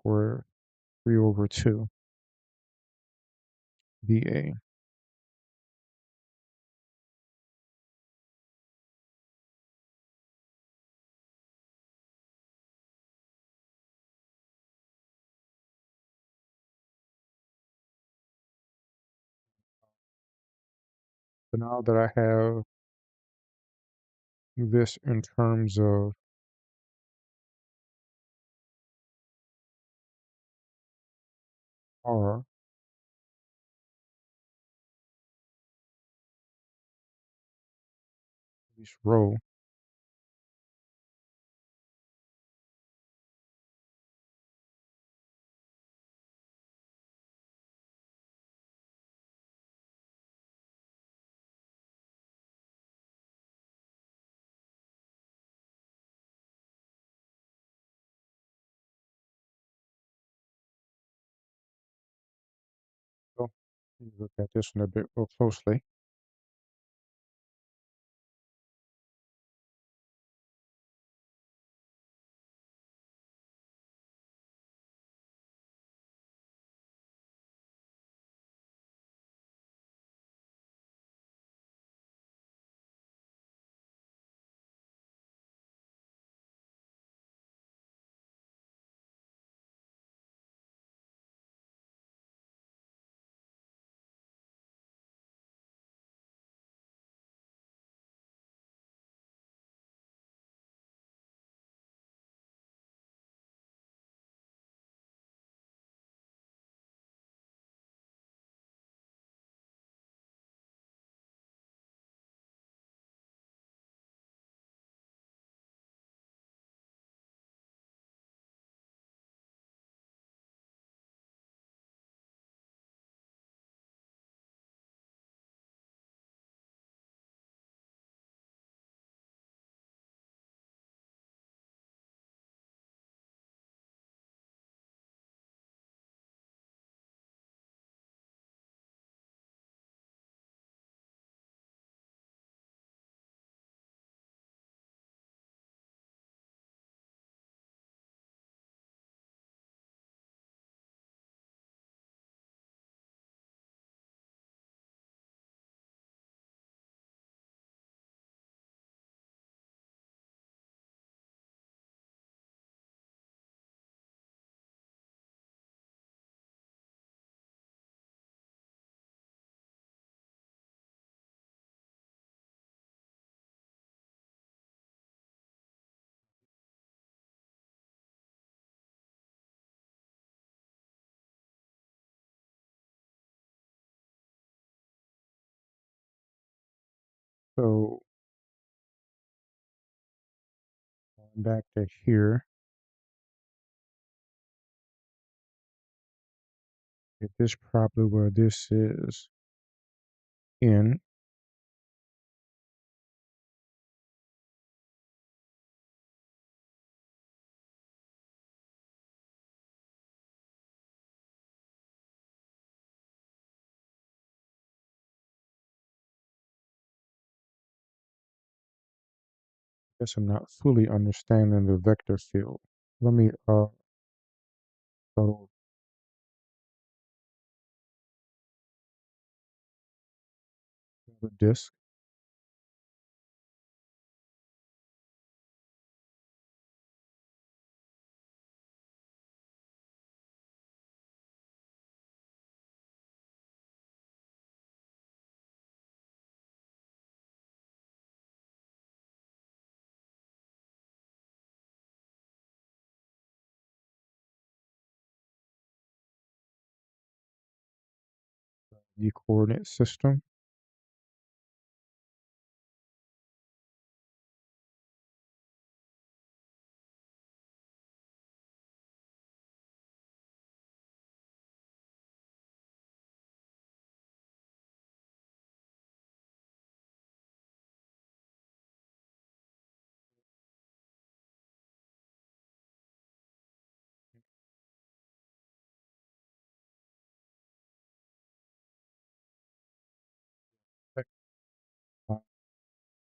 for 3 over 2 dA. So now that I have this in terms of R, each row, so let me look at this one a bit more closely. So going back to here, if this probably where this is in, guess I'm not fully understanding the vector field. Let me so the disk, the coordinate system.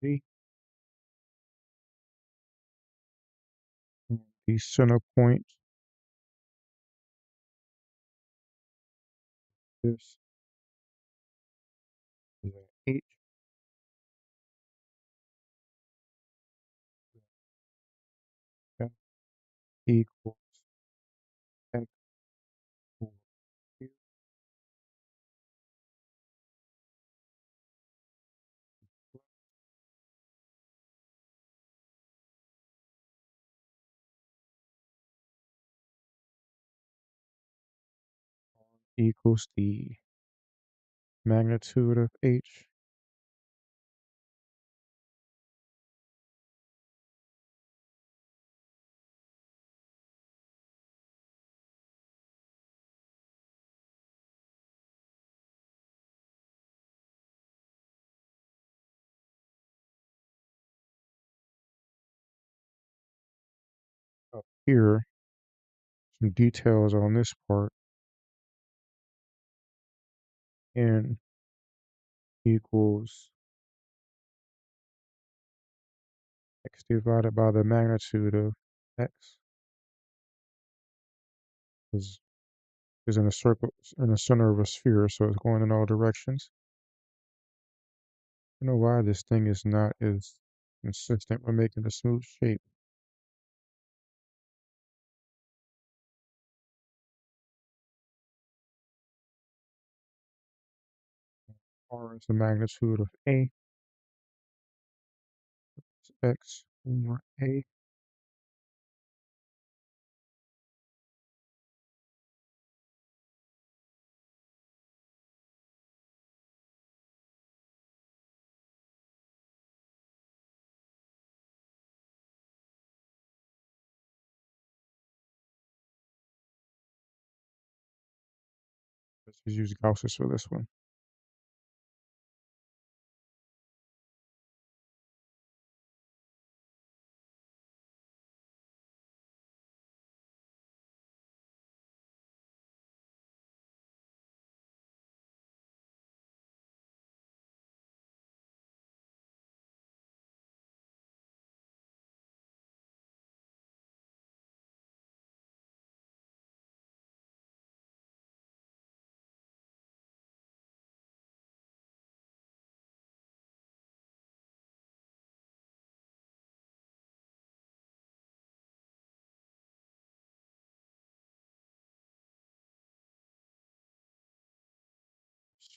The the center point This is an H F equals X over Q equals the magnitude of H up here. Some details on this part. N equals X divided by the magnitude of X is in a circle in the center of a sphere, so it's going in all directions. I don't know why this thing is not as consistent when making a smooth shape. R is the magnitude of A, X over A. Let's just use Gauss's for this one.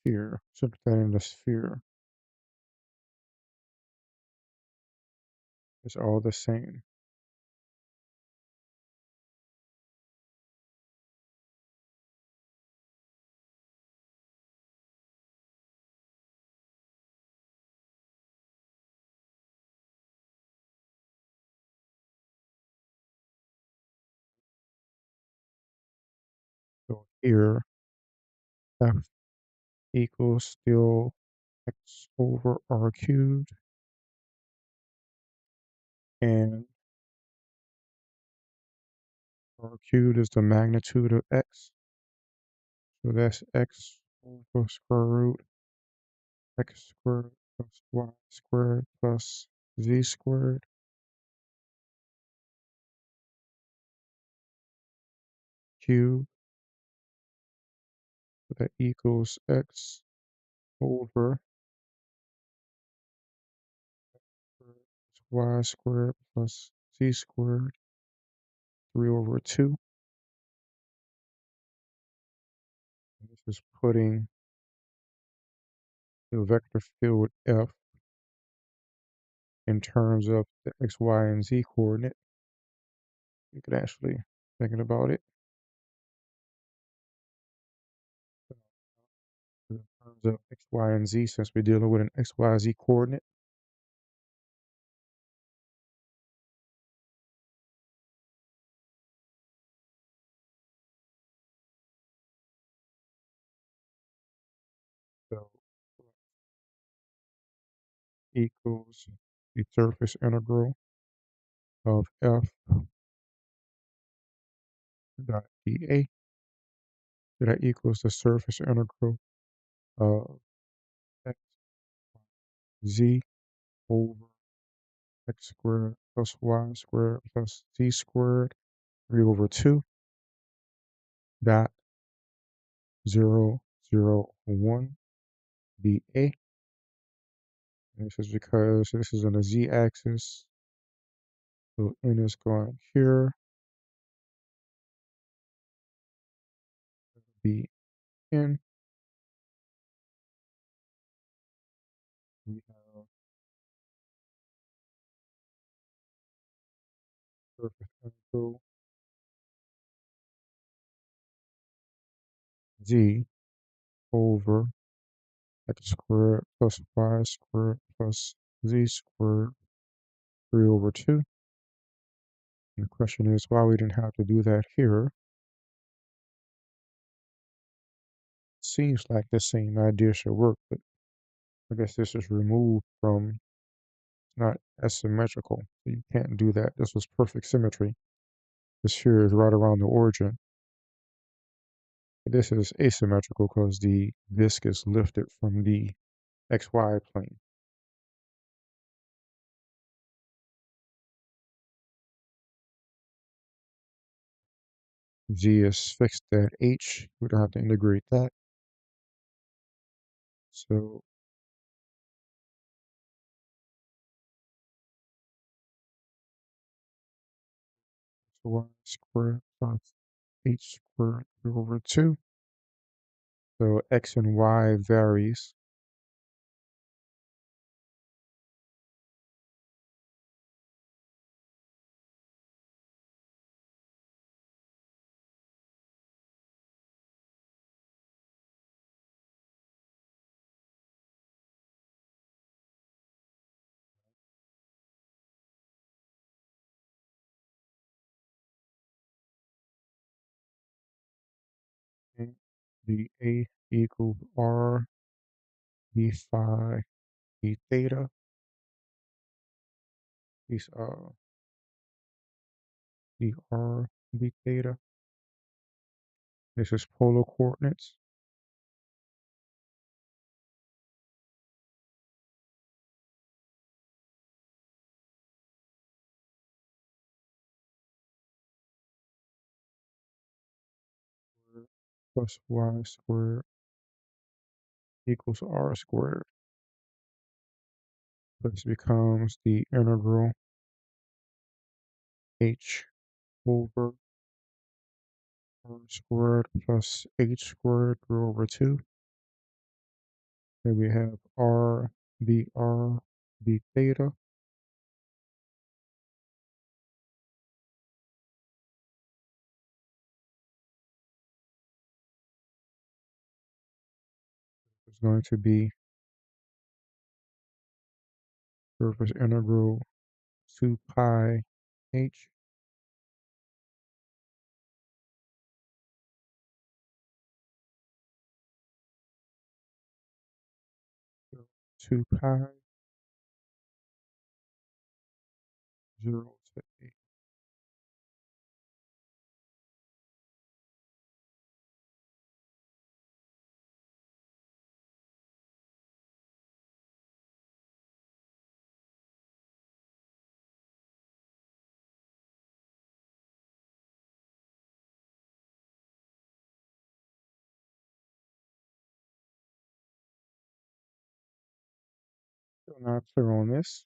Sphere, substituting the sphere. It's all the same. So here, F equals still X over R cubed, and R cubed is the magnitude of X. So that's X over square root X squared plus Y squared plus Z squared cubed. So that equals X over Y squared plus Z squared, 3 over 2. And this is putting the vector field F in terms of the X, Y, and Z coordinate. You could actually, thinking about it, in terms of X, Y, and Z, since we're dealing with an X, Y, Z coordinate. So equals the surface integral of F dot dA. So that equals the surface integral of X, Z over X squared plus Y squared plus Z squared, 3 over 2 dot 0, 0, 1 be A. And this is because this is on the z-axis. So N is going here, be N. We have surface integral z over x squared plus y squared plus z squared 3 over 2. And the question is why we didn't have to do that here. Seems like the same idea should work, but I guess this is removed from not asymmetrical. So you can't do that. This was perfect symmetry. This here is right around the origin. But this is asymmetrical because the disk is lifted from the XY plane. Z is fixed at H. We don't have to integrate that. So y squared plus H squared over 2. So X and Y varies. And the A equals R d phi d theta. These d R d theta. This is polar coordinates. Plus y squared equals r squared. This becomes the integral h over r squared plus h squared over 2. Then we have r d theta. Is going to be surface integral 2 pi h 2 pi 0 to a. So now clear on this.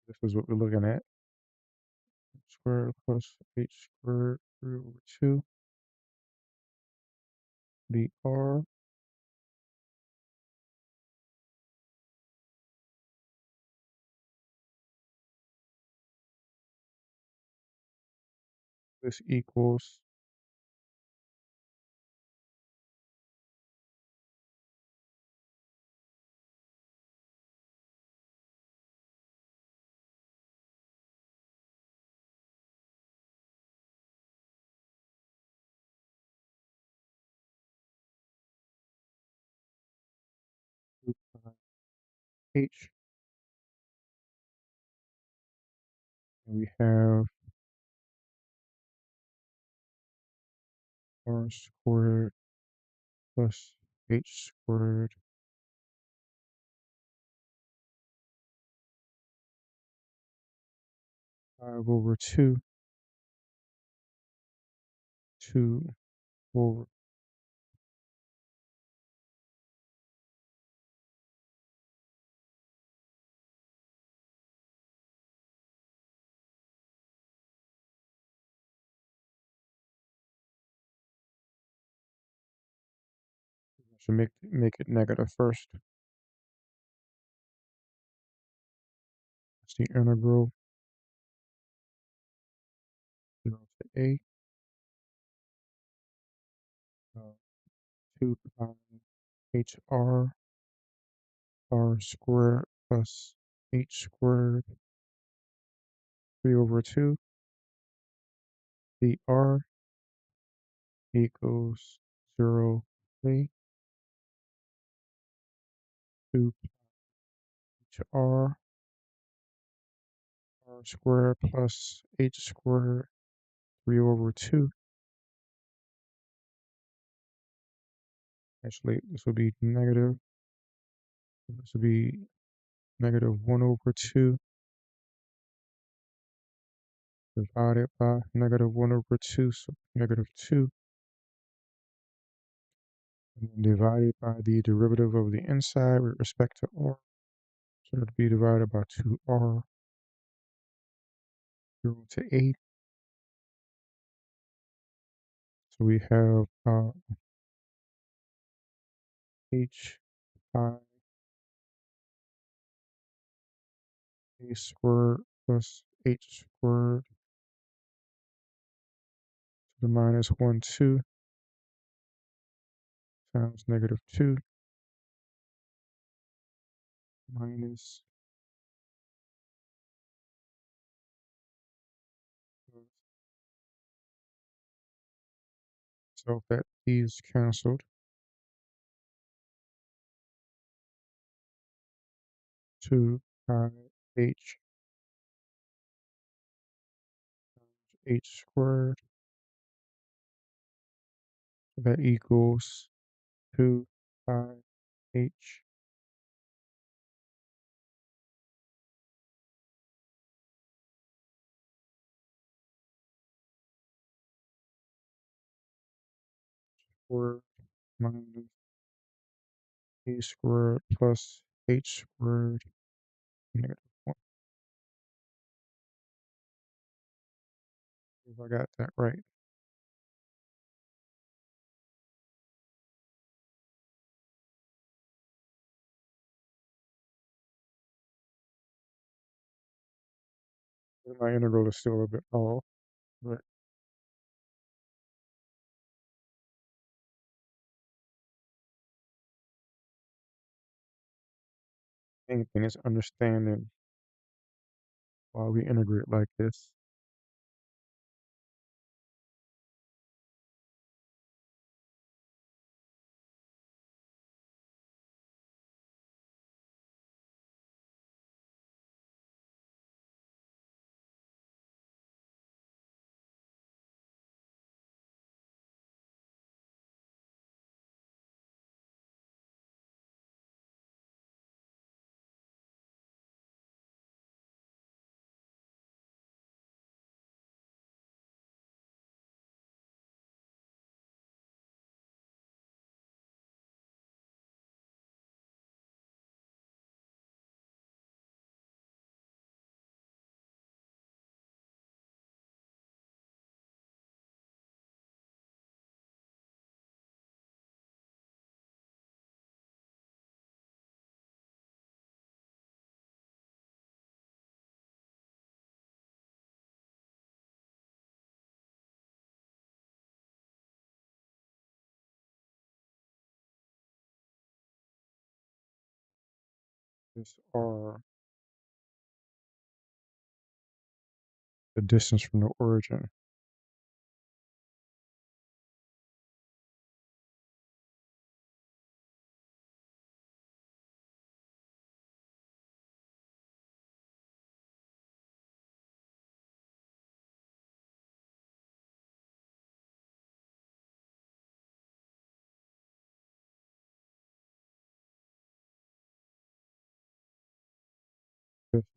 This is what we're looking at. Squared plus h squared 3 over 2 dr. This equals h. And we have r squared plus h squared 5 over 2, 2 over, I should make it negative first. That's the integral 0 to a, 2 pi hr r squared plus h squared 3 over 2 dr equals 0 a 2 hr r squared plus h squared 3 over 2. Actually, this will be negative. This will be negative 1 over 2 divided by negative 1 over 2, so negative 2, and then divided by the derivative of the inside with respect to r. So it'll be divided by 2r, 0 to 8. So we have h pi a squared plus h squared to the minus 1, 2 times negative 2 minus, so that these canceled, 2 pi h times h squared, so that equals 2 pi h squared minus a squared plus h squared negative 1. If I got that right. My integral is still a bit off, but main thing is understanding why we integrate like this. This r, the distance from the origin.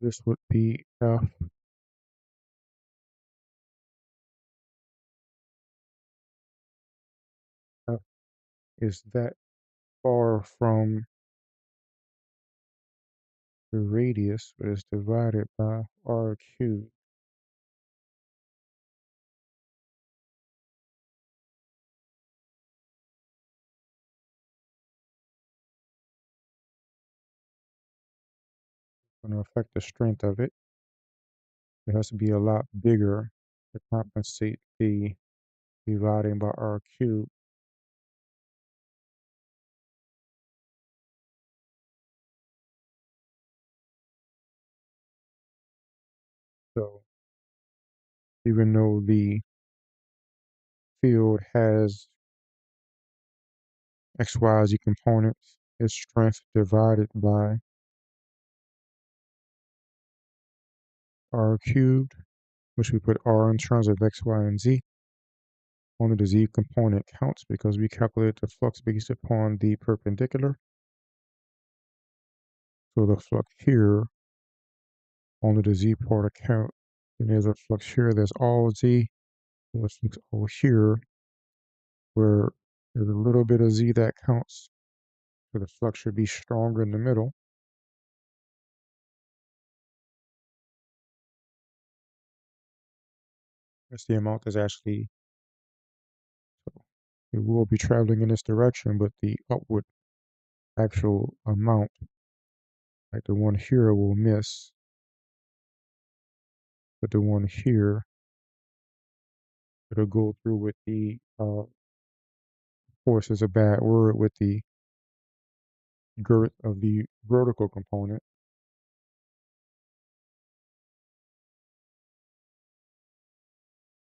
This would be f is that far from the radius, but it's divided by r cubed. Going to affect the strength of it. It has to be a lot bigger to compensate the dividing by r cubed. So even though the field has x, y, z components, its strength divided by r cubed, which we put r in terms of x, y, and z. Only the z component counts because we calculate the flux based upon the perpendicular. So the flux here, only the z part account. And there's a flux here that's all z. There's a flux over here where there's a little bit of z that counts. So the flux should be stronger in the middle. That's the amount that's actually, so it will be traveling in this direction, but the upward actual amount, like the one here, will miss, but the one here, it'll go through with the, force is a bad word, with the girth of the vertical component.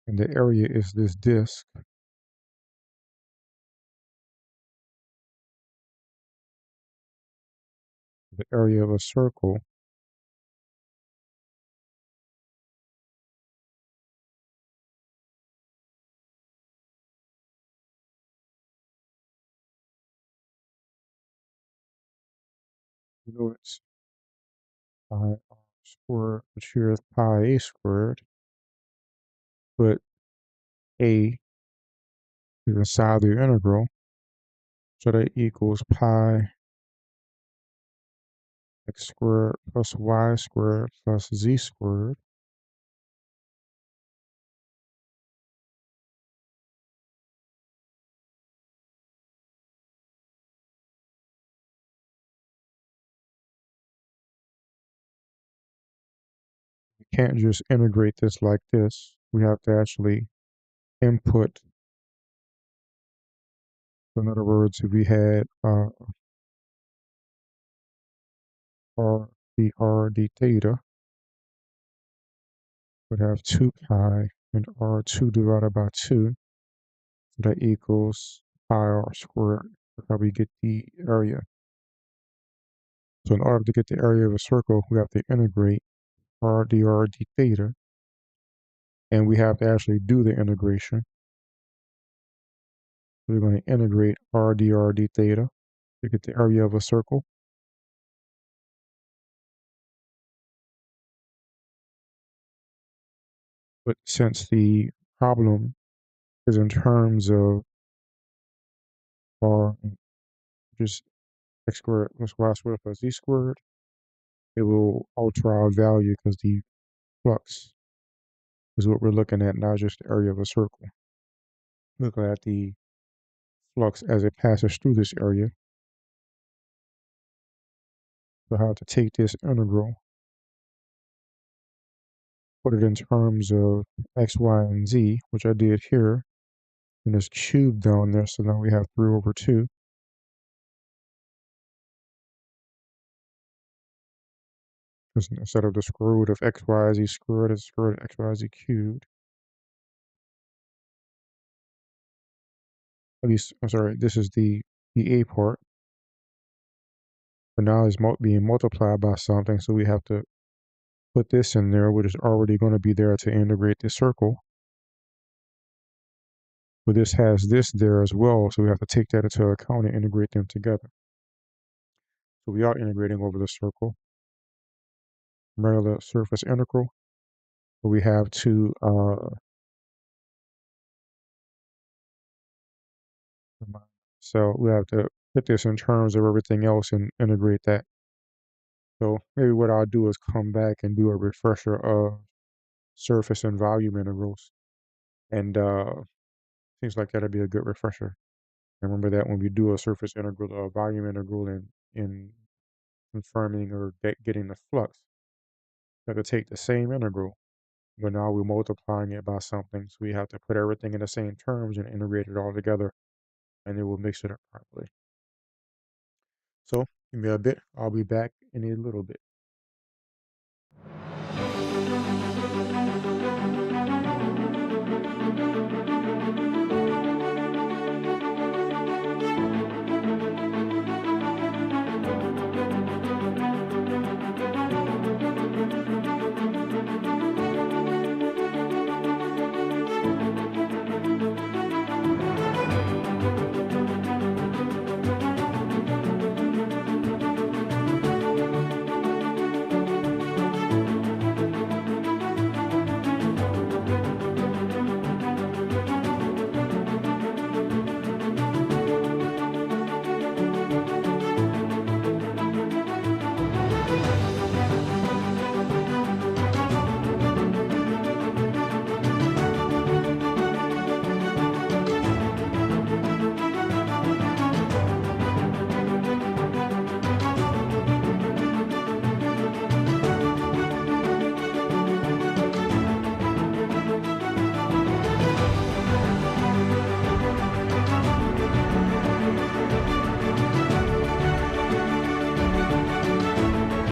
And the area is this disk. The area of a circle. You know it's pi r squared, which here is pi a squared, but a is inside the integral, so that equals pi x squared plus y squared plus z squared. We can't just integrate this like this. We have to actually input. So in other words, if we had r d theta, would have 2 pi and r2 divided by 2. So that equals pi r squared. That's how we get the area. So in order to get the area of a circle, we have to integrate r d theta, and we have to actually do the integration. We're going to integrate r d theta to get the area of a circle. But since the problem is in terms of r, just x squared plus y squared plus z squared, it will alter our value because the flux is what we're looking at, not just the area of a circle. Looking at the flux as it passes through this area. So how to take this integral, put it in terms of x, y, and z, which I did here, and it's cubed down there, so now we have 3 over 2. Because instead of the square root of x, y, z squared, it's square root of x, y, z cubed. At least, I'm sorry, this is the a part. But now it's being multiplied by something, so we have to put this in there, which is already going to be there to integrate the circle. But this has this there as well, so we have to take that into account and integrate them together. So we are integrating over the circle. Remember the surface integral. But we have to So we have to put this in terms of everything else and integrate that. So maybe what I'll do is come back and do a refresher of surface and volume integrals. And seems like that'll be a good refresher. Remember that when we do a surface integral or a volume integral in confirming or getting the flux, we have to take the same integral, but now we're multiplying it by something. So we have to put everything in the same terms and integrate it all together, and it will mix it up properly. So give me a bit. I'll be back in a little bit.